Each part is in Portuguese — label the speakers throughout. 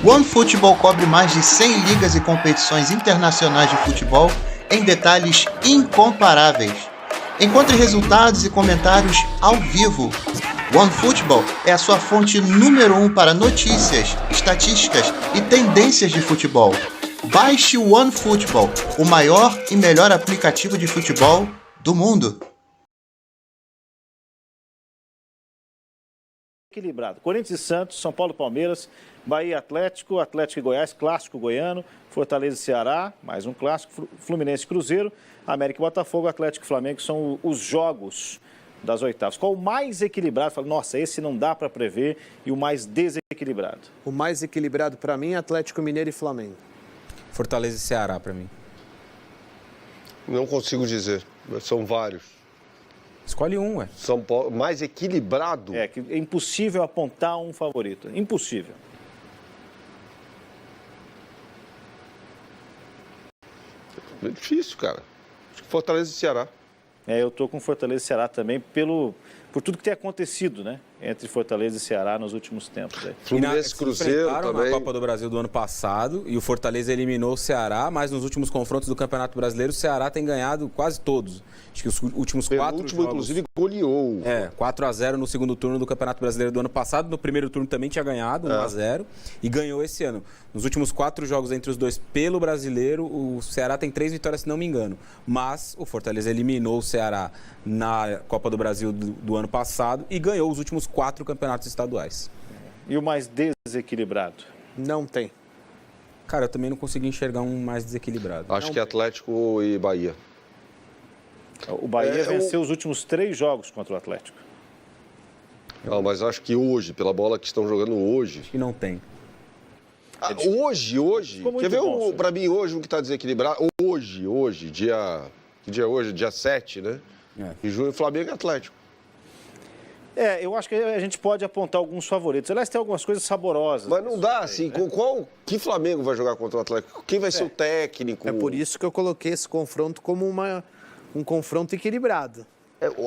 Speaker 1: OneFootball cobre mais de 100 ligas e competições internacionais de futebol em detalhes incomparáveis. Encontre resultados e comentários ao vivo. OneFootball é a sua fonte número 1 para notícias, estatísticas e tendências de futebol. Baixe o OneFootball, o maior e melhor aplicativo de futebol do mundo.
Speaker 2: Equilibrado. Corinthians e Santos, São Paulo e Palmeiras, Bahia e Atlético, Atlético e Goiás, clássico goiano, Fortaleza e Ceará, mais um clássico, Fluminense e Cruzeiro, América e Botafogo, Atlético e Flamengo são os jogos das oitavas. Qual o mais equilibrado? Fala, nossa, esse não dá para prever, e o mais desequilibrado?
Speaker 3: O mais equilibrado para mim é Atlético Mineiro e Flamengo.
Speaker 4: Fortaleza e Ceará para mim.
Speaker 5: Não consigo dizer, são vários.
Speaker 4: Escolhe um, ué.
Speaker 5: São Paulo, mais equilibrado?
Speaker 2: É, que é impossível apontar um favorito. Impossível.
Speaker 5: É difícil, cara. Acho que Fortaleza e Ceará.
Speaker 2: É, eu tô com Fortaleza e Ceará também por tudo que tem acontecido, né? Entre Fortaleza e Ceará nos últimos tempos.
Speaker 5: Fluminense e Cruzeiro também.
Speaker 4: Na Copa do Brasil do ano passado e o Fortaleza eliminou o Ceará, mas nos últimos confrontos do Campeonato Brasileiro o Ceará tem ganhado quase todos. Acho que os últimos 4 jogos...
Speaker 5: inclusive, goleou.
Speaker 4: 4-0 no segundo turno do Campeonato Brasileiro do ano passado. No primeiro turno também tinha ganhado, 1-0, e ganhou esse ano. Nos últimos 4 jogos entre os dois pelo Brasileiro, o Ceará tem 3 vitórias, se não me engano. Mas o Fortaleza eliminou o Ceará na Copa do Brasil do ano passado e ganhou os últimos 4 campeonatos estaduais.
Speaker 2: E o mais desequilibrado?
Speaker 3: Não tem.
Speaker 4: Cara, eu também não consegui enxergar um mais desequilibrado.
Speaker 5: Acho que é Atlético e Bahia.
Speaker 2: O Bahia venceu os últimos 3 jogos contra o Atlético.
Speaker 5: Não, mas acho que hoje, pela bola que estão jogando hoje...
Speaker 4: Acho que não tem.
Speaker 5: Hoje? Quer ver, para mim, hoje, o que está desequilibrado? Hoje, dia... Que dia é hoje? Dia 7, né? Em junho, Flamengo e Atlético.
Speaker 2: Eu acho que a gente pode apontar alguns favoritos. Aliás, tem algumas coisas saborosas.
Speaker 5: Mas não dá, assim, né? Que Flamengo vai jogar contra o Atlético? Quem vai ser o técnico?
Speaker 3: É por isso que eu coloquei esse confronto como um confronto equilibrado.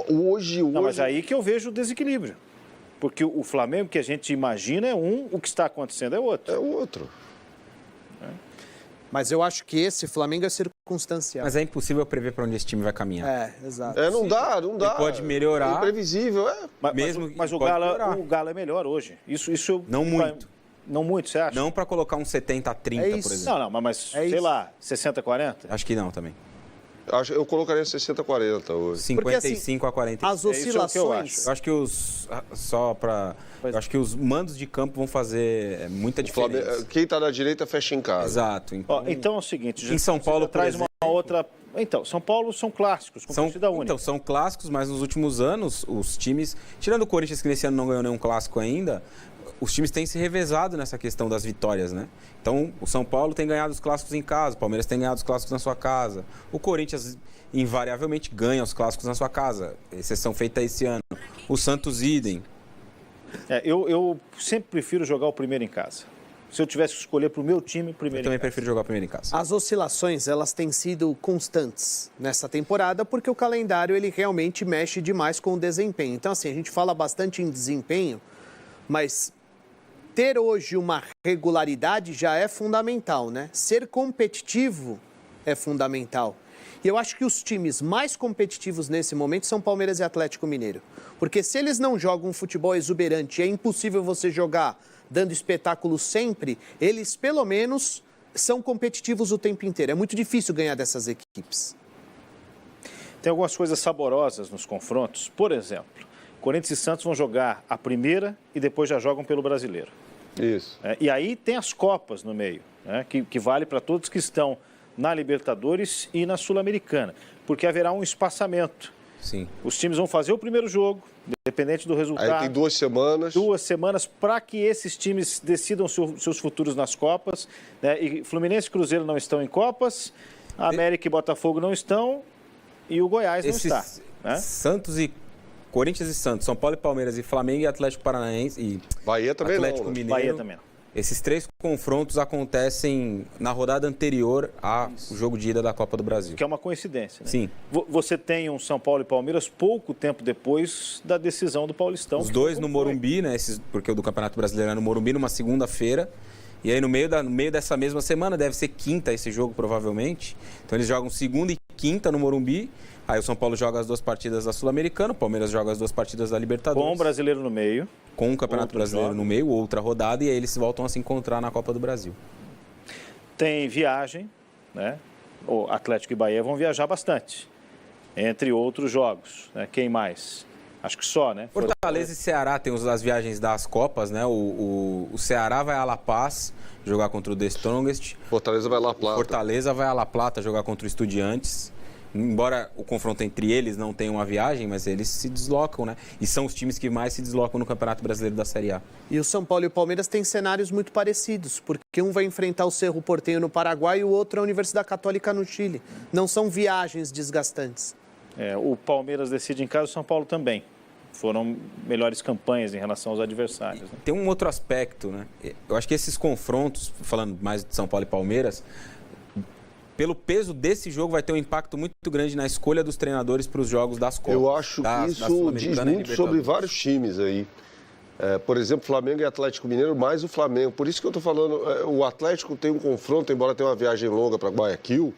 Speaker 5: Hoje...
Speaker 2: Não, mas aí que eu vejo o desequilíbrio. Porque o Flamengo que a gente imagina é um, o que está acontecendo é outro.
Speaker 5: É outro.
Speaker 3: Mas eu acho que esse Flamengo é circunstancial.
Speaker 4: Mas é impossível prever para onde esse time vai caminhar.
Speaker 3: Exato.
Speaker 5: Não dá.
Speaker 4: Ele pode melhorar.
Speaker 5: É imprevisível,
Speaker 2: Mas o Galo é melhor hoje. Isso
Speaker 4: não muito.
Speaker 2: Não muito, você acha?
Speaker 4: Não para colocar um 70-30, por exemplo.
Speaker 2: Não, mas sei lá, 60-40?
Speaker 4: Acho que não também.
Speaker 5: Eu colocaria 60-40 hoje.
Speaker 4: 55-40.
Speaker 3: As oscilações...
Speaker 4: Eu acho que eu acho que os mandos de campo vão fazer muita diferença.
Speaker 5: Quem está na direita fecha em casa.
Speaker 4: Exato.
Speaker 2: Então é o seguinte...
Speaker 4: Em São Paulo,
Speaker 2: traz uma outra... Então, São Paulo são clássicos, com torcida única.
Speaker 4: Então, são clássicos, mas nos últimos anos, os times... Tirando o Corinthians, que nesse ano não ganhou nenhum clássico ainda... Os times têm se revezado nessa questão das vitórias, né? Então, o São Paulo tem ganhado os clássicos em casa, o Palmeiras tem ganhado os clássicos na sua casa. O Corinthians, invariavelmente, ganha os clássicos na sua casa, exceção feita esse ano. O Santos, idem.
Speaker 2: Eu sempre prefiro jogar o primeiro em casa. Se eu tivesse que escolher para o meu time, primeiro
Speaker 4: Eu também prefiro jogar o primeiro em casa.
Speaker 3: As oscilações, elas têm sido constantes nessa temporada, porque o calendário, ele realmente mexe demais com o desempenho. Então, assim, a gente fala bastante em desempenho, mas... ter hoje uma regularidade já é fundamental, né? Ser competitivo é fundamental. E eu acho que os times mais competitivos nesse momento são Palmeiras e Atlético Mineiro. Porque se eles não jogam um futebol exuberante, é impossível você jogar dando espetáculo sempre, eles pelo menos são competitivos o tempo inteiro. É muito difícil ganhar dessas equipes.
Speaker 2: Tem algumas coisas saborosas nos confrontos. Por exemplo, Corinthians e Santos vão jogar a primeira e depois já jogam pelo Brasileiro.
Speaker 5: Isso.
Speaker 2: E aí tem as Copas no meio, né, que vale para todos que estão na Libertadores e na Sul-Americana, porque haverá um espaçamento.
Speaker 4: Sim.
Speaker 2: Os times vão fazer o primeiro jogo, independente do resultado.
Speaker 5: Aí tem 2 semanas.
Speaker 2: 2 semanas para que esses times decidam seus futuros nas Copas. Né? E Fluminense e Cruzeiro não estão em Copas, a América e Botafogo não estão e o Goiás não está. Né?
Speaker 4: Corinthians e Santos, São Paulo e Palmeiras e Flamengo e Atlético Paranaense e
Speaker 5: Bahia também
Speaker 4: Atlético
Speaker 5: não, né?
Speaker 4: Mineiro.
Speaker 2: Bahia também não.
Speaker 4: Esses 3 confrontos acontecem na rodada anterior ao jogo de ida da Copa do Brasil.
Speaker 2: Que é uma coincidência, né?
Speaker 4: Sim.
Speaker 2: Você tem um São Paulo e Palmeiras pouco tempo depois da decisão do Paulistão.
Speaker 4: Os dois no Morumbi, né? Porque o do Campeonato Brasileiro é no Morumbi, numa segunda-feira. E aí no meio dessa mesma semana, deve ser quinta esse jogo provavelmente. Então eles jogam segunda e quinta no Morumbi. Aí o São Paulo joga as 2 partidas da Sul-Americana, o Palmeiras joga as 2 partidas da Libertadores.
Speaker 2: Com o Brasileiro no meio.
Speaker 4: Com o Campeonato Brasileiro no meio, outra rodada, e aí eles voltam a se encontrar na Copa do Brasil.
Speaker 2: Tem viagem, né? O Atlético e Bahia vão viajar bastante, entre outros jogos, né? Quem mais? Acho que só, né?
Speaker 4: Fortaleza e Ceará tem as viagens das Copas, né? O Ceará vai a La Paz jogar contra o The Strongest.
Speaker 5: Fortaleza vai a La Plata.
Speaker 4: Fortaleza vai a La Plata jogar contra o Estudiantes. Embora o confronto entre eles não tenha uma viagem, mas eles se deslocam, né? E são os times que mais se deslocam no Campeonato Brasileiro da Série A.
Speaker 3: E o São Paulo e o Palmeiras têm cenários muito parecidos, porque um vai enfrentar o Cerro Porteño no Paraguai e o outro a Universidade Católica no Chile. Não são viagens desgastantes.
Speaker 2: O Palmeiras decide em casa, o São Paulo também. Foram melhores campanhas em relação aos adversários. Né?
Speaker 4: Tem um outro aspecto, né? Eu acho que esses confrontos, falando mais de São Paulo e Palmeiras, pelo peso desse jogo vai ter um impacto muito grande na escolha dos treinadores para os jogos das Copas.
Speaker 5: Eu acho que isso diz muito sobre vários times aí. Por exemplo, Flamengo e Atlético Mineiro, mais o Flamengo. Por isso que eu estou falando, o Atlético tem um confronto, embora tenha uma viagem longa para Guayaquil,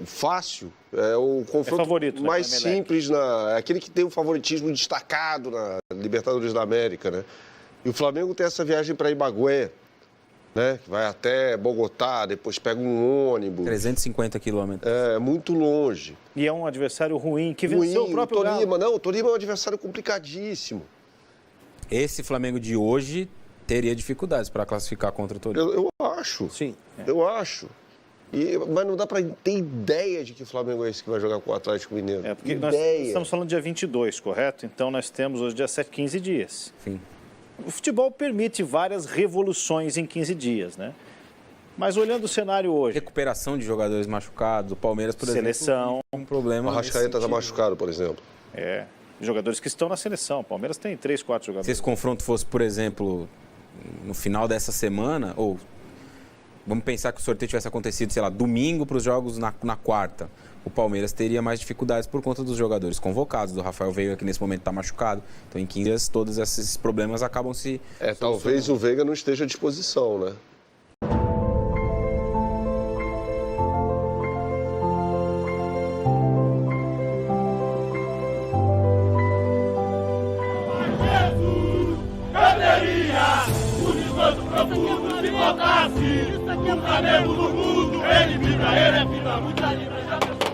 Speaker 5: fácil. É o confronto
Speaker 2: favorito,
Speaker 5: mais
Speaker 2: né,
Speaker 5: simples, aquele que tem um favoritismo destacado na Libertadores da América, né? E o Flamengo tem essa viagem para Ibagué, né? Que vai até Bogotá, depois pega um ônibus.
Speaker 4: 350 quilômetros.
Speaker 5: É muito longe.
Speaker 2: E é um adversário ruim, que venceu o próprio
Speaker 5: Tolima. Não, o Tolima é um adversário complicadíssimo.
Speaker 4: Esse Flamengo de hoje teria dificuldades para classificar contra o Tolima.
Speaker 5: Eu acho.
Speaker 3: Sim.
Speaker 5: Eu acho. Mas não dá para ter ideia de que o Flamengo é esse que vai jogar com o Atlético Mineiro.
Speaker 2: Porque nós estamos falando dia 22, correto? Então nós temos hoje dia 7, 15 dias.
Speaker 4: Sim.
Speaker 2: O futebol permite várias revoluções em 15 dias, né? Mas olhando o cenário hoje...
Speaker 4: Recuperação de jogadores machucados, o Palmeiras, por
Speaker 2: seleção,
Speaker 4: exemplo, um problema.
Speaker 5: O Arrascaeta está machucado, por exemplo.
Speaker 2: Jogadores que estão na seleção. O Palmeiras tem 3, 4 jogadores.
Speaker 4: Se esse confronto fosse, por exemplo, no final dessa semana, ou vamos pensar que o sorteio tivesse acontecido, sei lá, domingo para os jogos na quarta. O Palmeiras teria mais dificuldades por conta dos jogadores convocados. O Rafael Veiga, que nesse momento está machucado. Então, em 15 dias, todos esses problemas acabam se...
Speaker 5: talvez o Veiga não esteja à disposição, né?
Speaker 6: Se voltasse o Flamengo do mundo, ele vibra, ele é vida, muita libra, já pensou?